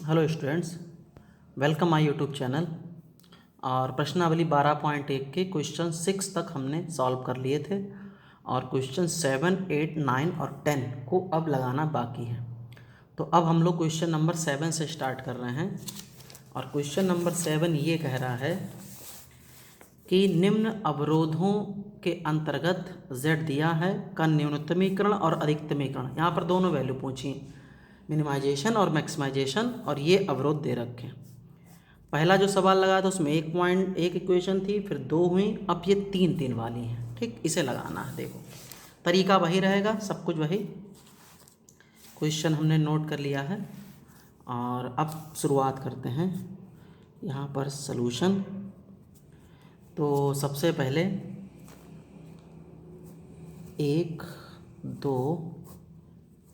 Hello students, welcome my YouTube channel. और प्रश्नावली 12.1 के क्वेश्चन 6 तक हमने सॉल्व कर लिए थे और क्वेश्चन 7, 8, 9 और 10 को अब लगाना बाकी है। तो अब हम लोग क्वेश्चन नंबर 7 से स्टार्ट कर रहे हैं और क्वेश्चन नंबर 7 ये कह रहा है कि निम्न अवरोधों के अंतर्गत z दिया है का न्यूनतमीकरण और अधिकतमीकरण, यहाँ पर दोनों वैल्यू पूछी, मिनिमाइजेशन और मैक्सिमाइजेशन, और ये अवरोध दे रखे हैं। पहला जो सवाल लगा था उसमें 1.1 इक्वेशन थी, फिर 2 हुई, अब ये 3 वाली हैं। ठीक, इसे लगाना है। देखो तरीका वही रहेगा, सब कुछ वही। क्वेश्चन हमने नोट कर लिया है और अब शुरुआत करते हैं। यहाँ पर सॉल्यूशन, तो सबसे पहले 1, 2,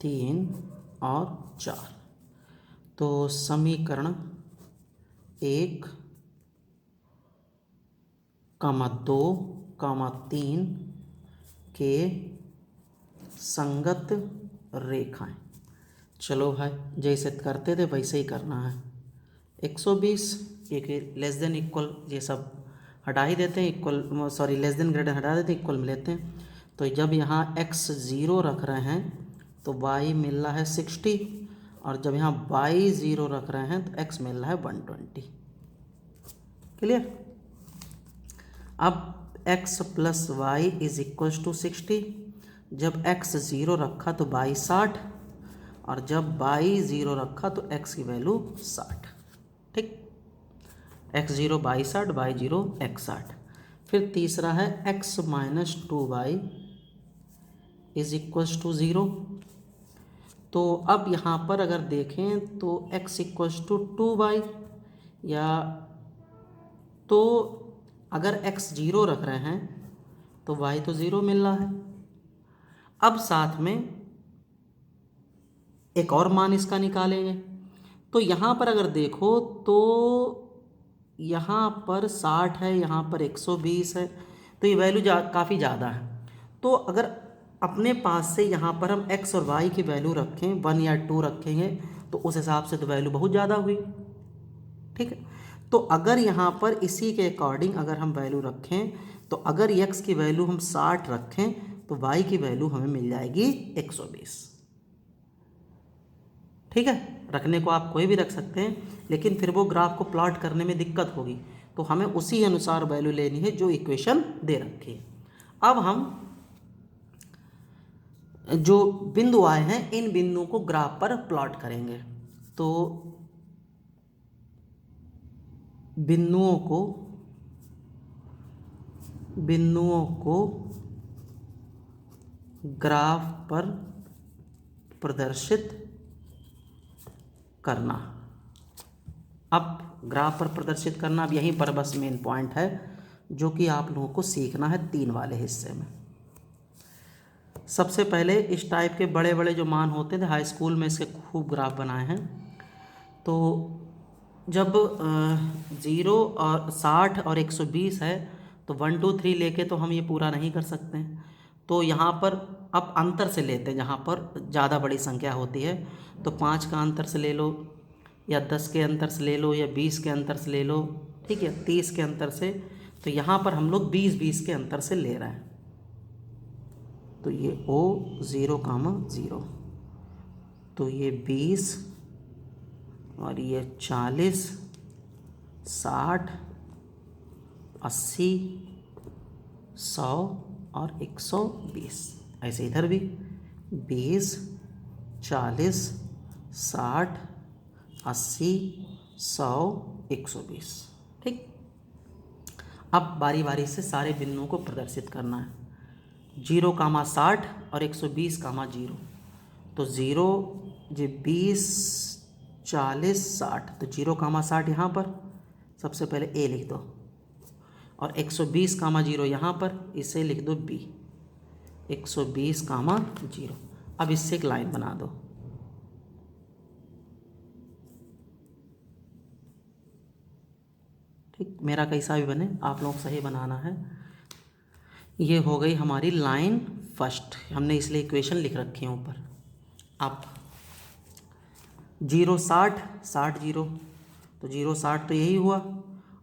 3 और 4, तो समीकरण 1, 2, 3 के संगत रेखाएं। चलो भाई, जैसे करते थे वैसे ही करना है। 120 क्योंकि लेस देन इक्वल ये सब हटा ही देते हैं, equal sorry less than greater हटा देते हैं, इक्वल में लेते हैं। तो जब यहाँ x 0 रख रहे हैं तो y मिल रहा है 60, और जब यहाँ y 0 रख रहे हैं तो x मिल रहा है 120। क्लियर। अब x plus y is equals to 60। जब x 0 रखा तो y 60, और जब y 0 रखा तो x की वैल्यू 60। ठीक, x 0 y 60, y 0 x 60। फिर तीसरा है x minus 2y is equals to 0। तो अब यहाँ पर अगर देखें तो x इक्वल्स टू 2y, या तो अगर x 0 रख रहे हैं तो y तो 0 मिल रहा है। अब साथ में एक और मान इसका निकालेंगे। तो यहाँ पर अगर देखो तो यहाँ पर 60 है, यहाँ पर 120 है, तो ये वैल्यू काफ़ी ज़्यादा है। तो अगर अपने पास से यहाँ पर हम x और y की वैल्यू रखें, 1 या 2 रखेंगे, तो उस हिसाब से तो वैल्यू बहुत ज़्यादा हुई। ठीक है, तो अगर यहाँ पर इसी के अकॉर्डिंग अगर हम वैल्यू रखें, तो अगर x की वैल्यू हम 60 रखें तो y की वैल्यू हमें मिल जाएगी 120। ठीक है, रखने को आप कोई भी रख सकते हैं, लेकिन फिर वो ग्राफ को प्लॉट करने में दिक्कत होगी, तो हमें उसी अनुसार वैल्यू लेनी है जो इक्वेशन दे रखी है। अब हम जो बिंदु आए हैं इन बिंदुओं को ग्राफ पर प्लॉट करेंगे। तो बिंदुओं को ग्राफ पर प्रदर्शित करना। अब ग्राफ पर प्रदर्शित करना, अब यहीं पर बस मेन पॉइंट है जो कि आप लोगों को सीखना है 3 वाले हिस्से में। सबसे पहले इस टाइप के बड़े बड़े जो मान होते थे, हाई स्कूल में इसके खूब ग्राफ बनाए हैं। तो जब 0 और 60 और 120 है तो 1 2 3 लेके तो हम ये पूरा नहीं कर सकते हैं। तो यहाँ पर अब अंतर से लेते हैं, जहाँ पर ज़्यादा बड़ी संख्या होती है तो 5 का अंतर से ले लो, या 10 के अंतर से ले लो, या 20 के अंतर से ले लो। ठीक है, 30 के अंतर से। तो यहाँ पर हम लोग 20 के अंतर से ले रहे हैं। तो ये O 0, 0, तो ये 20 और ये 40, 60, 80, 100 और 120। ऐसे इधर भी 20, 40, 60, 80, 100, 120। ठीक, अब बारी बारी से सारे बिंदुओं को प्रदर्शित करना है। 0, 60 और 120, 0। तो 0 जी 20, 40, 60, तो 0, 60 यहाँ पर सबसे पहले A लिख दो, और 120, 0 यहाँ पर, इसे लिख दो B। 120, 0। अब इससे एक लाइन बना दो। ठीक, मेरा कैसा भी बने, आप लोग सही बनाना है। ये हो गई हमारी लाइन फर्स्ट, हमने इसलिए इक्वेशन लिख रखी है ऊपर। अब जीरो 60, 60 जीरो, तो जीरो 60 तो यही हुआ,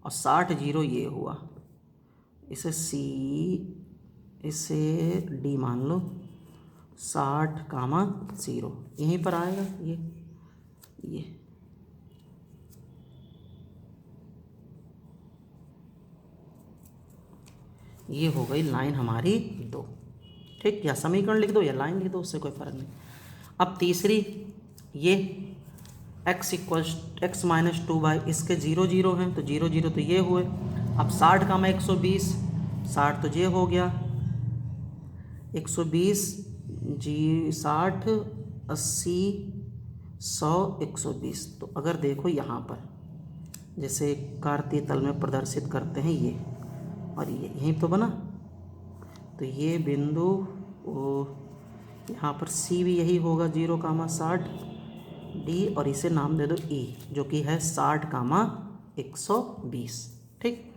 और 60 जीरो ये हुआ। इसे सी, इसे डी मान लो, 60, 0 यहीं पर आएगा ये हो गई लाइन हमारी 2। ठीक, या समीकरण लिख दो या लाइन लिख दो, उससे कोई फ़र्क नहीं। अब तीसरी, ये x माइनस 2y, इसके 0 0 हैं तो 0 0 तो ये हुए। अब 60 का मैं 120, 60 तो ये हो गया, 120 जी 60 80 100 120। तो अगर देखो यहाँ पर जैसे कार्तीय तल में प्रदर्शित करते हैं ये, और ये यहीं तो बना, तो ये बिंदु यहाँ पर सी भी यही होगा, 0, 60 डी, और इसे नाम दे दो ई, जो कि है 60, 120। ठीक,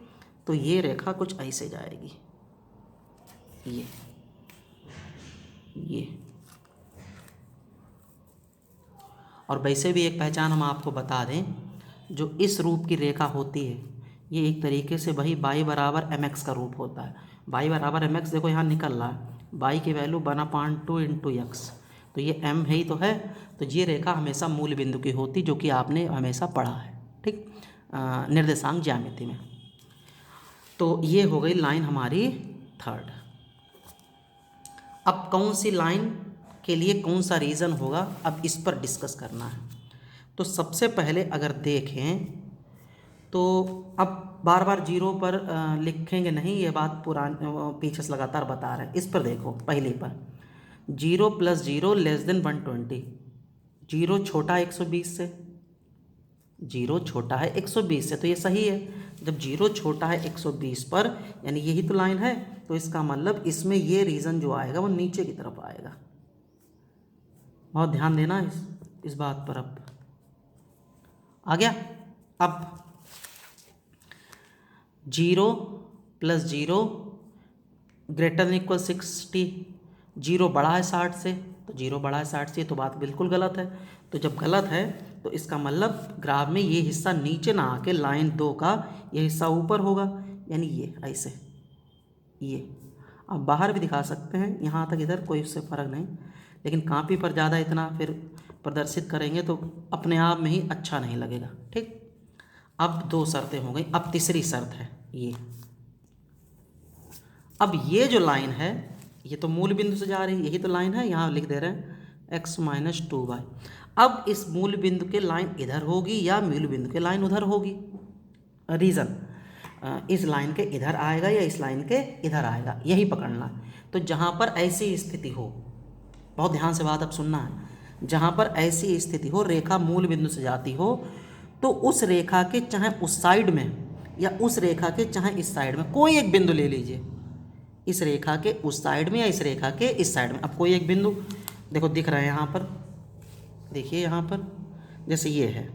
तो ये रेखा कुछ ऐसे जाएगी, ये। और वैसे भी एक पहचान हम आपको बता दें, जो इस रूप की रेखा होती है ये एक तरीके से वही y बराबर mx का रूप होता है। y बराबर mx देखो यहाँ निकल रहा है, y की वैल्यू 1/2 इंटू x, तो ये m है ही तो है। तो ये रेखा हमेशा मूल बिंदु की होती, जो कि आपने हमेशा पढ़ा है, ठीक, निर्देशांक ज्यामिति में। तो ये हो गई लाइन हमारी 3rd। अब कौन सी लाइन के लिए कौन सा रीज़न होगा, अब इस पर डिस्कस करना है। तो सबसे पहले अगर देखें तो अब बार बार जीरो पर लिखेंगे नहीं, ये बात पीछे से लगातार बता रहे हैं। इस पर देखो, पहले पर 0 + 0 < 120, जीरो छोटा है 120 से, जीरो छोटा है 120 से, तो ये सही है। जब जीरो छोटा है 120 पर, यानी यही तो लाइन है, तो इसका मतलब इसमें ये रीज़न जो आएगा वो नीचे की तरफ आएगा। बहुत ध्यान देना इस बात पर। अब आ गया। अब 0 + 0 > 60, जीरो बड़ा है 60 से, तो जीरो बड़ा है 60 से, तो बात बिल्कुल गलत है। तो जब गलत है तो इसका मतलब ग्राफ में ये हिस्सा नीचे ना आके लाइन 2 का ये हिस्सा ऊपर होगा, यानी ये ऐसे, ये आप बाहर भी दिखा सकते हैं, यहाँ तक इधर कोई उससे फ़र्क नहीं, लेकिन कापी पर ज़्यादा इतना फिर प्रदर्शित करेंगे तो अपने आप में ही अच्छा नहीं लगेगा। ठीक, अब 2 शर्तें हो गई। अब तीसरी शर्त है ये। अब ये जो लाइन है ये तो मूल बिंदु से जा रही है, यही तो लाइन है, यहाँ लिख दे रहे हैं x माइनस 2y। अब इस मूल बिंदु के लाइन इधर होगी या मूल बिंदु के लाइन उधर होगी। रीज़न, इस लाइन के इधर आएगा या इस लाइन के इधर आएगा, यही पकड़ना। तो जहाँ पर ऐसी स्थिति हो, बहुत ध्यान से बात अब सुनना है, जहाँ पर ऐसी स्थिति हो, रेखा मूल बिंदु से जाती हो, तो उस रेखा के चाहे उस साइड में या उस रेखा के चाहे इस साइड में कोई एक बिंदु ले लीजिए, इस रेखा के उस साइड में या इस रेखा के इस साइड में। अब कोई एक बिंदु देखो दिख रहा है यहाँ पर, देखिए यहाँ पर जैसे ये है,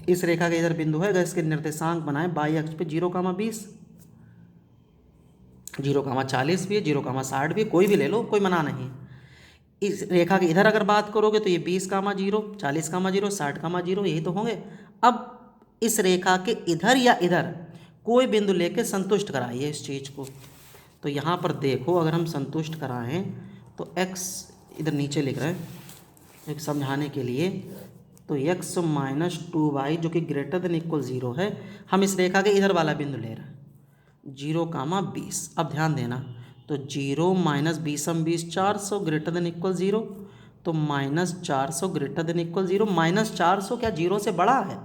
इस रेखा के इधर बिंदु है, अगर इसके निर्देशांक बनाए बाई अक्ष पे 0,20, 0,40 भी है, 0,60 भी है, कोई भी ले लो, कोई मना नहीं। इस रेखा के इधर अगर बात करोगे तो ये 20,0, 40,0, 60,0 यही तो होंगे। अब इस रेखा के इधर या इधर कोई बिंदु लेके संतुष्ट कराइए इस चीज़ को। तो यहाँ पर देखो, अगर हम संतुष्ट कराएं तो x इधर नीचे लिख रहे हैं एक समझाने के लिए, तो x माइनस 2y जो कि > 0 है, हम इस रेखा के इधर वाला बिंदु ले रहे हैं 0,20। अब ध्यान देना, तो 0 - 20 × 20 400 > 0, तो -400 > 0। -400 क्या 0 से बड़ा है?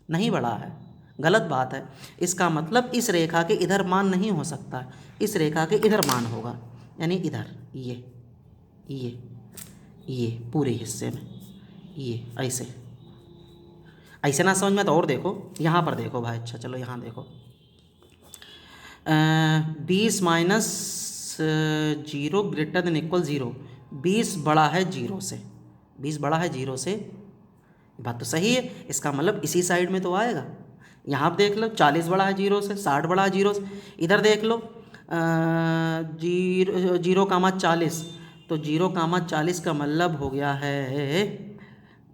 नहीं बड़ा है, गलत बात है। इसका मतलब इस रेखा के इधर मान नहीं हो सकता, इस रेखा के इधर मान होगा, यानी इधर ये पूरे हिस्से में, ये ऐसे ऐसे ना समझ में तो और देखो, यहाँ पर देखो भाई। अच्छा चलो यहाँ देखो, 20 - 0 > 0, 20 बड़ा है 0 से, 20 बड़ा है 0 से, बात तो सही है। इसका मतलब इसी साइड में तो आएगा। यहाँ आप देख लो 40 बड़ा है 0 से, 60 बड़ा है 0 से, इधर देख लो 0,40, तो 0,40 का मतलब हो गया है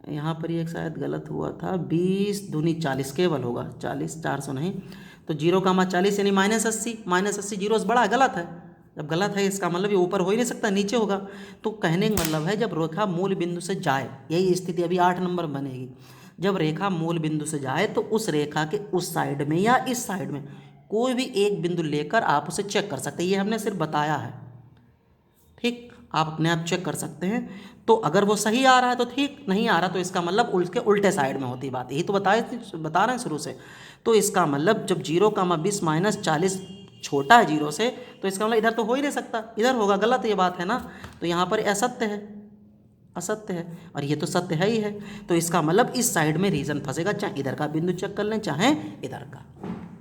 यहाँ पर ये एक शायद गलत हुआ था, 20 दूनी 40 केवल होगा, 40, 400 नहीं, तो 0,40 यानी -80, -80 जीरो से बड़ा, गलत है। जब गलत है इसका मतलब ये ऊपर हो ही नहीं सकता, नीचे होगा। तो कहने का मतलब है जब रेखा मूल बिंदु से जाए, यही स्थिति अभी 8 नंबर बनेगी, जब रेखा मूल बिंदु से जाए तो उस रेखा के उस साइड में या इस साइड में कोई भी एक बिंदु लेकर आप उसे चेक कर सकते हैं। ये हमने सिर्फ बताया है, ठीक, आप अपने आप चेक कर सकते हैं। तो अगर वो सही आ रहा है तो ठीक, नहीं आ रहा तो इसका मतलब उसके उल्टे साइड में होती बात, यही तो बता रहे हैं शुरू से। तो इसका मतलब जब 0,20 -40 छोटा है 0 से, तो इसका मतलब इधर तो हो ही नहीं सकता, इधर होगा, गलत ये बात है ना। तो यहाँ पर असत्य है, असत्य है, और ये तो सत्य है ही है। तो इसका मतलब इस साइड में रीजन फंसेगा, चाहे इधर का बिंदु चेक कर लें चाहे इधर का,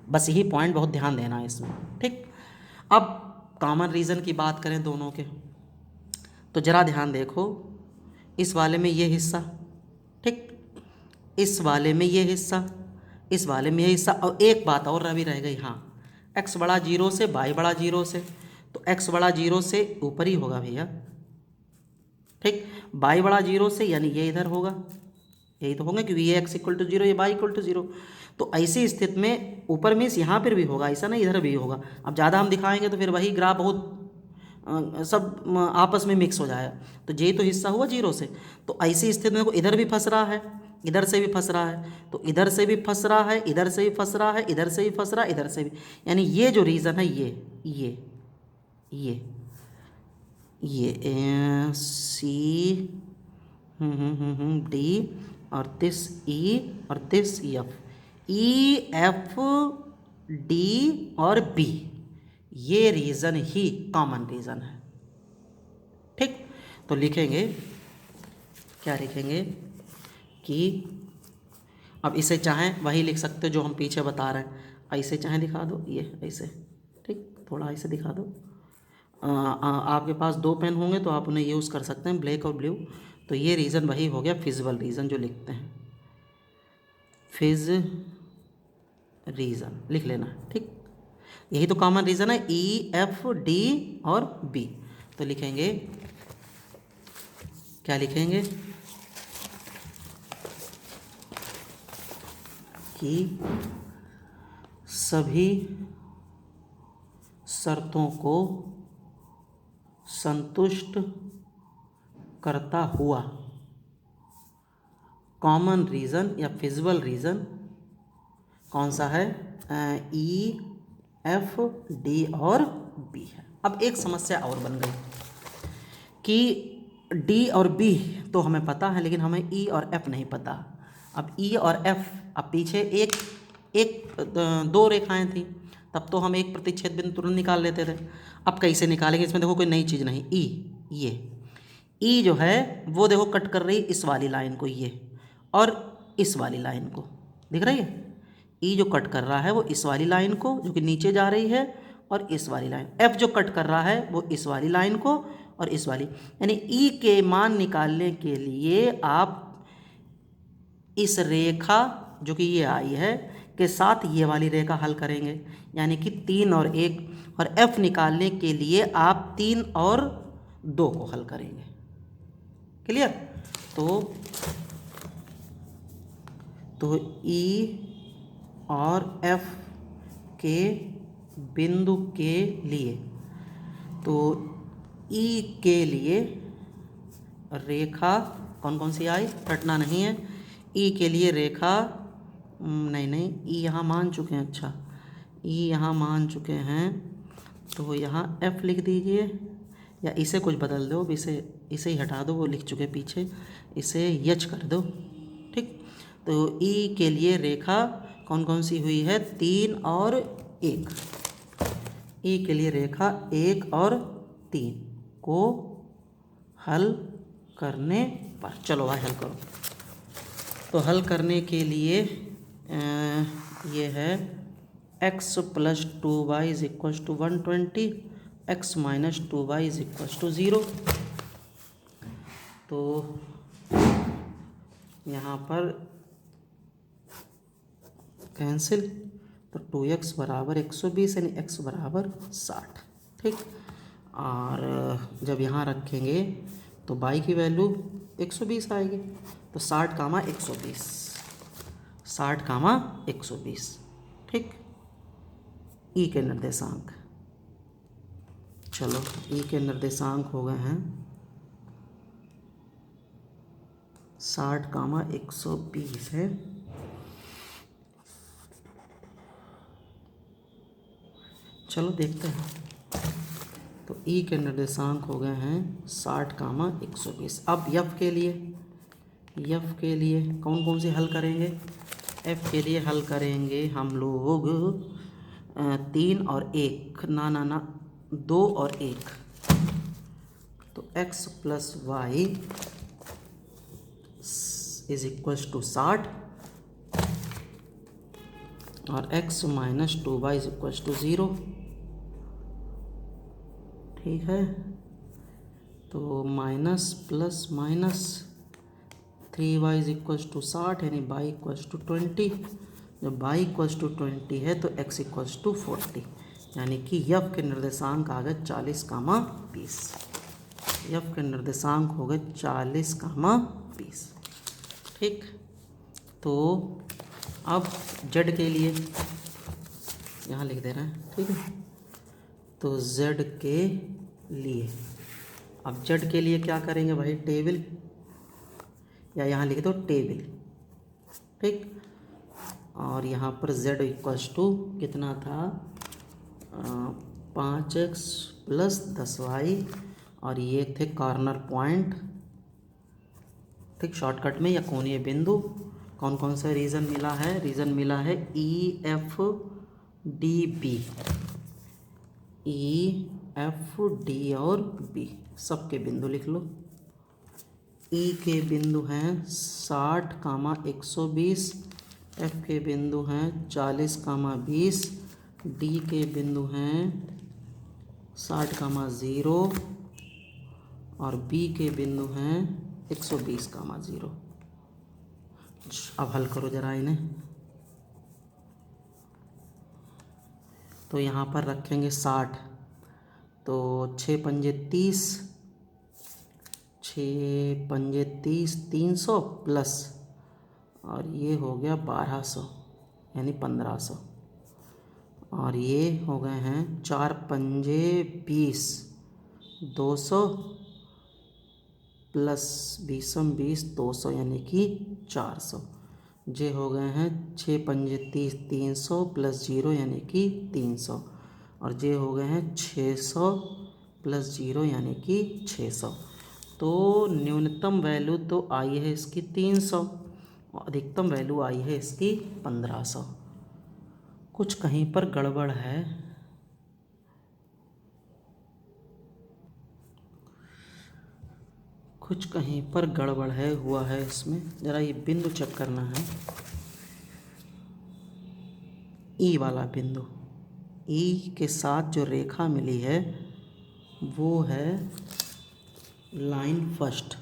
बस यही पॉइंट बहुत ध्यान देना है इसमें, ठीक। अब कॉमन रीजन की बात करें दोनों के, तो जरा ध्यान देखो, इस वाले में ये हिस्सा, ठीक, इस वाले में ये हिस्सा, इस वाले में ये हिस्सा, और एक बात और अभी रह गई, हाँ, x बड़ा 0 से, y बड़ा 0 से, तो x बड़ा 0 से ऊपर ही होगा भैया, ठीक, y बड़ा 0 से यानी ये इधर होगा, यही तो होंगे क्योंकि ये x = 0, ये y = 0। तो ऐसी स्थिति में ऊपर मीन्स यहाँ पर भी होगा, ऐसा नहीं इधर भी होगा। अब ज़्यादा हम दिखाएंगे तो फिर वही ग्राफ बहुत सब आपस में मिक्स हो जाएगा। तो ये तो हिस्सा हुआ 0 से, तो ऐसी स्थिति में इधर भी फंस रहा है, इधर से भी फंस रहा है, तो इधर से भी फंस रहा है, इधर से भी फंस रहा है, इधर से भी फंस रहा है, इधर से भी, यानी ये जो रीज़न है ये सी डी और दिस ई और this F, E F D और बी, ये रीज़न ही कॉमन रीज़न है, ठीक। तो लिखेंगे, क्या लिखेंगे कि अब इसे चाहें वही लिख सकते हो जो हम पीछे बता रहे हैं, ऐसे चाहें दिखा दो, ये ऐसे, ठीक, थोड़ा ऐसे दिखा दो। आपके पास 2 पेन होंगे तो आप उन्हें यूज़ कर सकते हैं, ब्लैक और ब्लू। तो ये रीज़न वही हो गया फिजिबल रीज़न जो लिखते हैं, फिज रीज़न लिख लेना, ठीक। यही तो कॉमन रीज़न है, ई एफ डी और बी। तो लिखेंगे, क्या लिखेंगे कि सभी शर्तों को संतुष्ट करता हुआ कॉमन रीज़न या फिजिबल रीज़न कौन सा है, ई एफ डी और बी है। अब एक समस्या और बन गई कि डी और बी तो हमें पता है, लेकिन हमें ई और एफ नहीं पता। अब ई और एफ, अब पीछे एक 2 रेखाएं थी, तब तो हम एक प्रतिच्छेद बिंदु तुरंत निकाल लेते थे। अब कैसे निकालेंगे, इसमें देखो कोई नई चीज़ नहीं, ये ई जो है वो देखो कट कर रही इस वाली लाइन को, ये और इस वाली लाइन को, दिख रही है, ई जो कट कर रहा है वो इस वाली लाइन को जो कि नीचे जा रही है, और इस वाली लाइन, एफ जो कट कर रहा है वो इस वाली लाइन को और इस वाली, यानी ई के मान निकालने के लिए आप इस रेखा जो कि ये आई है के साथ ये वाली रेखा हल करेंगे, यानी कि 3 और 1, और एफ निकालने के लिए आप 3 और 2 को हल करेंगे। क्लियर? तो ई और एफ के बिंदु के लिए, तो ई के लिए रेखा कौन कौन सी आई, रटना नहीं है। ई के लिए रेखा नहीं, ई यहाँ मान चुके हैं, अच्छा ई यहाँ मान चुके हैं, तो यहाँ एफ लिख दीजिए, या इसे कुछ बदल दो, इसे ही हटा दो, वो लिख चुके पीछे, इसे यच कर दो, ठीक। तो ई के लिए रेखा कौन कौन सी हुई है, 3 और 1, ई के लिए रेखा 1 और 3 को हल करने पर, चलो भाई हल करो। तो हल करने के लिए ये है x + 2y = 120, x - 2y = 0। तो यहाँ पर कैंसिल, तो 2x = 120 यानी x = 60, ठीक। और जब यहाँ रखेंगे तो y की वैल्यू 120 आएगी। तो 60 कामा 120, 60 कामा 120। ठीक, ई के निर्देशांक, चलो ई के निर्देशांक हो गए हैं 60 कामा 120 है। चलो देखते हैं। तो ई के निर्देशांक हो गए हैं 60 कामा 120। अब यफ के लिए कौन कौन से हल करेंगे? एफ के लिए हल करेंगे हम लोग 3 और 1, ना 2 और 1। तो x plus y is equals to 60 और x minus 2y is equals to 0। ठीक है, तो minus plus minus 3y is equals to 60 यानी y इक्वल्स टू 20। जब y इक्वल्स टू 20 है तो x इक्वल्स टू 40, यानी कि यफ के निर्देशांक आ गए 40 कामा 20। यफ के निर्देशांक हो गए 40 कामा 20। ठीक, तो अब z के लिए यहाँ लिख दे रहे हैं। ठीक है, तो z के लिए, अब z के लिए क्या करेंगे भाई? टेबल, या यहाँ लिख दो टेबल। ठीक, और यहाँ पर z इक्वल्स टू कितना था? 5x प्लस 10y, और ये थे कॉर्नर पॉइंट। ठीक, शॉर्टकट में या कोणीय बिंदु। कौन कौन सा रीजन मिला है? रीजन मिला है E F D B, E F D और बी, सबके बिंदु लिख लो। ई के बिंदु हैं 60 कामा 120, एफ के बिंदु हैं 40 कामा 20, डी के बिंदु हैं 60 कामा 0 और बी के बिंदु हैं 120 कामा 0। अब हल करो जरा इन्हें। तो यहाँ पर रखेंगे 60, तो 6 पंजे 30, 6 पंजे 30, 300 प्लस, और ये हो गया 1200 यानी 1500, और ये हो गए हैं 4 पंजे 20, 200 प्लस 20 20, 200 यानी कि 400। जे हो गए हैं 6 पंजे 30, 300 प्लस 0 यानी कि 300, और जे हो गए हैं 600 प्लस 0 यानी कि 600। तो न्यूनतम वैल्यू तो आई है इसकी 300 और अधिकतम वैल्यू आई है इसकी 1500। कुछ कहीं पर गड़बड़ है। कुछ कहीं पर गड़बड़ है, हुआ है इसमें। ज़रा ये बिंदु चेक करना है, ई वाला बिंदु। ई के साथ जो रेखा मिली है वो है लाइन फर्स्ट,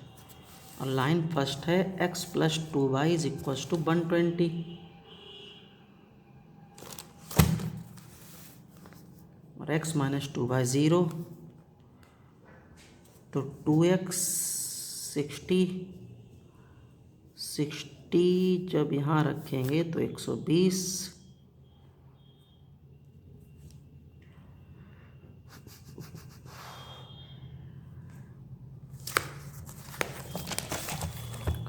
और लाइन फर्स्ट है x plus 2y is equals to 120। और x माइनस 2y 0, तो 2x 60 जब यहाँ रखेंगे तो 120,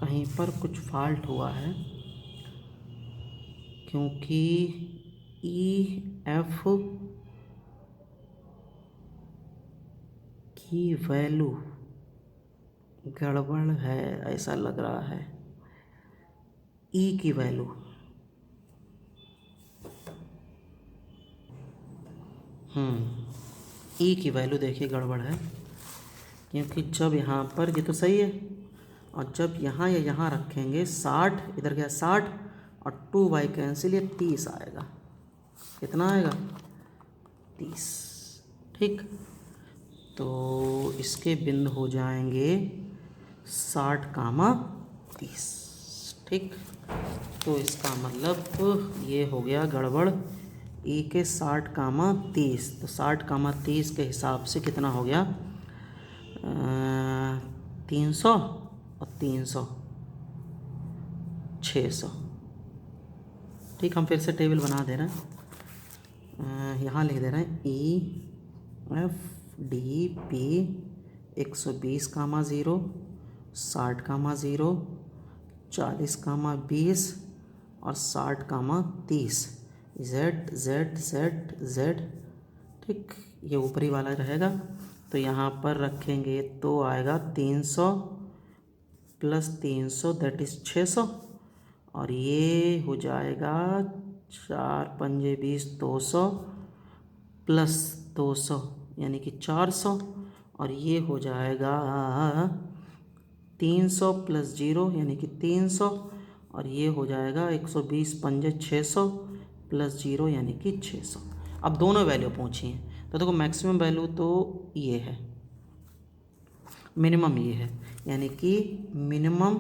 कहीं पर कुछ फॉल्ट हुआ है, क्योंकि ई एफ की वैल्यू गड़बड़ है, ऐसा लग रहा है। ई की वैल्यू ई की वैल्यू देखिए गड़बड़ है, क्योंकि जब यहाँ पर ये तो सही है, और जब यहाँ या यहाँ रखेंगे 60, इधर गया 60 और 2y कैंसिल, ये 30 आएगा। कितना आएगा? 30। ठीक, तो इसके बिंदु हो जाएंगे 60 कामा 30। ठीक, तो इसका मतलब ये हो गया गड़बड़। ई के 60 कामा 30, तो 60 कामा 30 के हिसाब से कितना हो गया? 300 और 300, 600। ठीक, हम फिर से टेबल बना दे रहे हैं, यहाँ लिख दे रहे हैं EFDP 120,0, 60,0, 40,20 और 60,30 Z। ठीक, ये ऊपरी वाला रहेगा, तो यहाँ पर रखेंगे तो आएगा 300 प्लस 300 दैट इज़ 600, और ये हो जाएगा 4 पंजे 20 200 प्लस 200 यानी कि 400, और ये हो जाएगा 300 प्लस 0 यानी कि 300, और ये हो जाएगा 120 पंजे 600 प्लस 0 यानी कि 600। अब दोनों वैल्यू पूछी हैं, तो देखो मैक्सिमम वैल्यू तो ये है, मिनिमम ये है, यानी कि minimum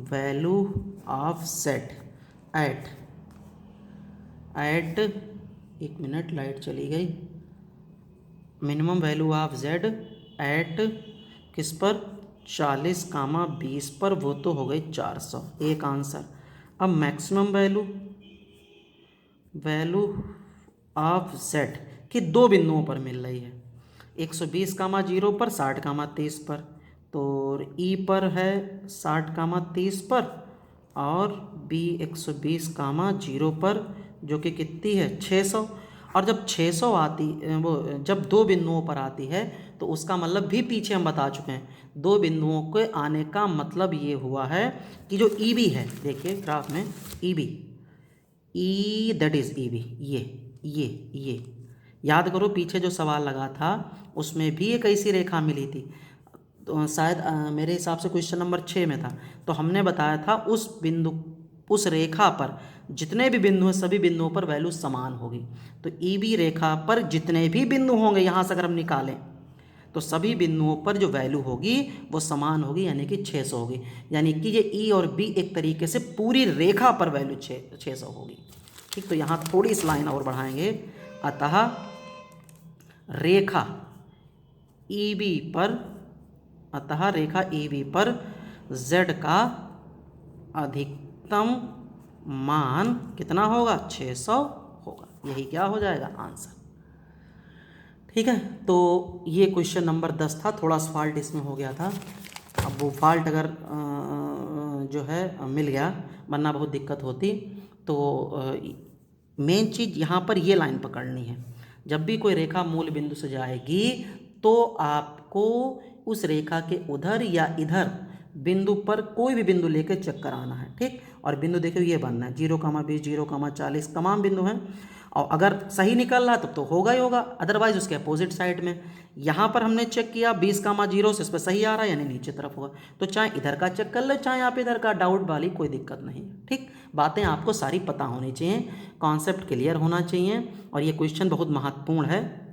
value of set at, एक मिनट लाइट चली गई, minimum value of z at किस पर 40,20 पर, वो तो हो गई 400, एक आंसर। अब मैक्सिमम वैल्यू ऑफ जेड कि दो बिंदुओं पर मिल रही है, 120,0 पर 60,30 पर, तो ई पर है 60,30 पर और बी 120,0 पर, जो कि कितनी है 600। और जब 600 आती वो जब दो बिंदुओं पर आती है तो उसका मतलब भी पीछे हम बता चुके हैं, दो बिंदुओं के आने का मतलब ये हुआ है कि जो ई बी है, देखिए ग्राफ में E B, E that is E B, ये याद करो पीछे जो सवाल लगा था उसमें भी एक ऐसी रेखा मिली थी, तो शायद मेरे हिसाब से क्वेश्चन नंबर 6 में था, तो हमने बताया था उस रेखा पर जितने भी बिंदु हैं सभी बिंदुओं पर वैल्यू समान होगी। तो ई बी रेखा पर जितने भी बिंदु होंगे यहाँ से अगर हम निकालें तो सभी बिंदुओं पर जो वैल्यू होगी वो समान होगी, यानी कि 600 होगी, यानी कि ये ई और बी एक तरीके से पूरी रेखा पर वैल्यू 600 होगी। ठीक, तो यहाँ थोड़ी इस लाइन और बढ़ाएंगे, अतः रेखा ई बी पर z का अधिकतम मान कितना होगा 600 होगा, यही क्या हो जाएगा आंसर। ठीक है, तो ये क्वेश्चन नंबर 10 था, थोड़ा सा फॉल्ट इसमें हो गया था, अब वो फॉल्ट अगर जो है मिल गया, वरना बहुत दिक्कत होती। तो मेन चीज़ यहाँ पर ये लाइन पकड़नी है, जब भी कोई रेखा मूल बिंदु से जाएगी तो आपको उस रेखा के उधर या इधर बिंदु पर कोई भी बिंदु लेकर चेक कराना है। ठीक, और बिंदु देखो ये बनना है 0,20 0,40 तमाम बिंदु हैं, और अगर सही निकल रहा तब तो होगा ही होगा, अदरवाइज उसके अपोजिट साइड में। यहाँ पर हमने चेक किया 20,0 से इस पर सही आ रहा है यानी नीचे तरफ होगा, तो चाहे इधर का चेक कर ले चाहे आप इधर का, डाउट वाली कोई दिक्कत नहीं। ठीक, बातें आपको सारी पता होनी चाहिए, कॉन्सेप्ट क्लियर होना चाहिए, और ये क्वेश्चन बहुत महत्वपूर्ण है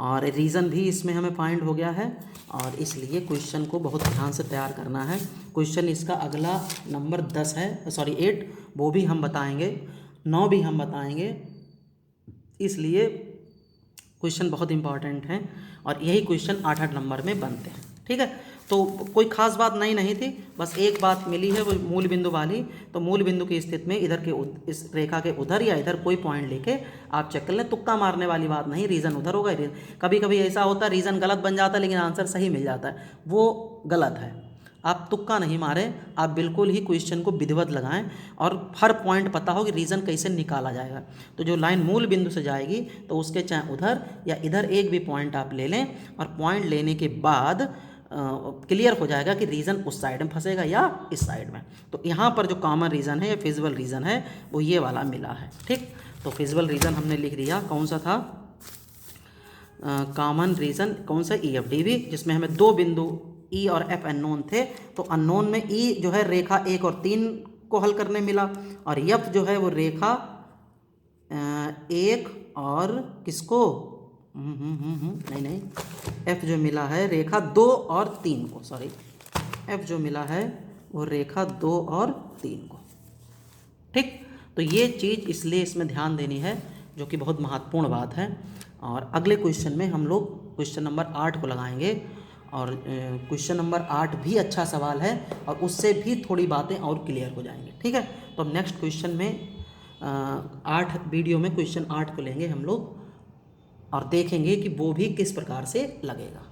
और रीज़न भी इसमें हमें फाइंड हो गया है, और इसलिए क्वेश्चन को बहुत ध्यान से तैयार करना है। क्वेश्चन इसका अगला नंबर 10 है, सॉरी 8, वो भी हम बताएंगे, 9 भी हम बताएंगे, इसलिए क्वेश्चन बहुत इंपॉर्टेंट हैं और यही क्वेश्चन 8-8 नंबर में बनते हैं। ठीक है, तो कोई खास बात नहीं थी, बस एक बात मिली है वो मूल बिंदु वाली। तो मूल बिंदु की स्थिति में इधर के इस रेखा के उधर या इधर कोई पॉइंट लेके आप चेक कर लें, तुक्का मारने वाली बात नहीं, रीज़न उधर होगा। कभी कभी ऐसा होता है रीज़न गलत बन जाता है लेकिन आंसर सही मिल जाता है, वो गलत है। आप तुक्का नहीं मारें, आप बिल्कुल ही क्वेश्चन को विधिवत लगाएं और हर पॉइंट पता हो कि रीज़न कैसे निकाला जाएगा। तो जो लाइन मूल बिंदु से जाएगी तो उसके चाहे उधर या इधर एक भी पॉइंट आप ले लें, और पॉइंट लेने के बाद क्लियर हो जाएगा कि रीज़न उस साइड में फंसेगा या इस साइड में। तो यहाँ पर जो कॉमन रीज़न है या फिजिबल रीज़न है वो ये वाला मिला है। ठीक, तो फिजिबल रीज़न हमने लिख दिया, कौन सा था कॉमन रीज़न, कौन सा EFDB, जिसमें हमें दो बिंदु E और F अननोन थे। तो अननोन में E जो है रेखा 1 और 3 को हल करने मिला, और F जो है वो रेखा 1 और किसको नहीं F जो मिला है रेखा 2 और 3 को, सॉरी F जो मिला है वो रेखा 2 और 3 को। ठीक, तो ये चीज़ इसलिए इसमें ध्यान देनी है, जो कि बहुत महत्वपूर्ण बात है। और अगले क्वेश्चन में हम लोग क्वेश्चन नंबर 8 को लगाएंगे, और क्वेश्चन नंबर 8 भी अच्छा सवाल है और उससे भी थोड़ी बातें और क्लियर हो जाएंगी। ठीक है, तो अब नेक्स्ट क्वेश्चन में 8 वीडियो में क्वेश्चन 8 को लेंगे हम लोग और देखेंगे कि वो भी किस प्रकार से लगेगा।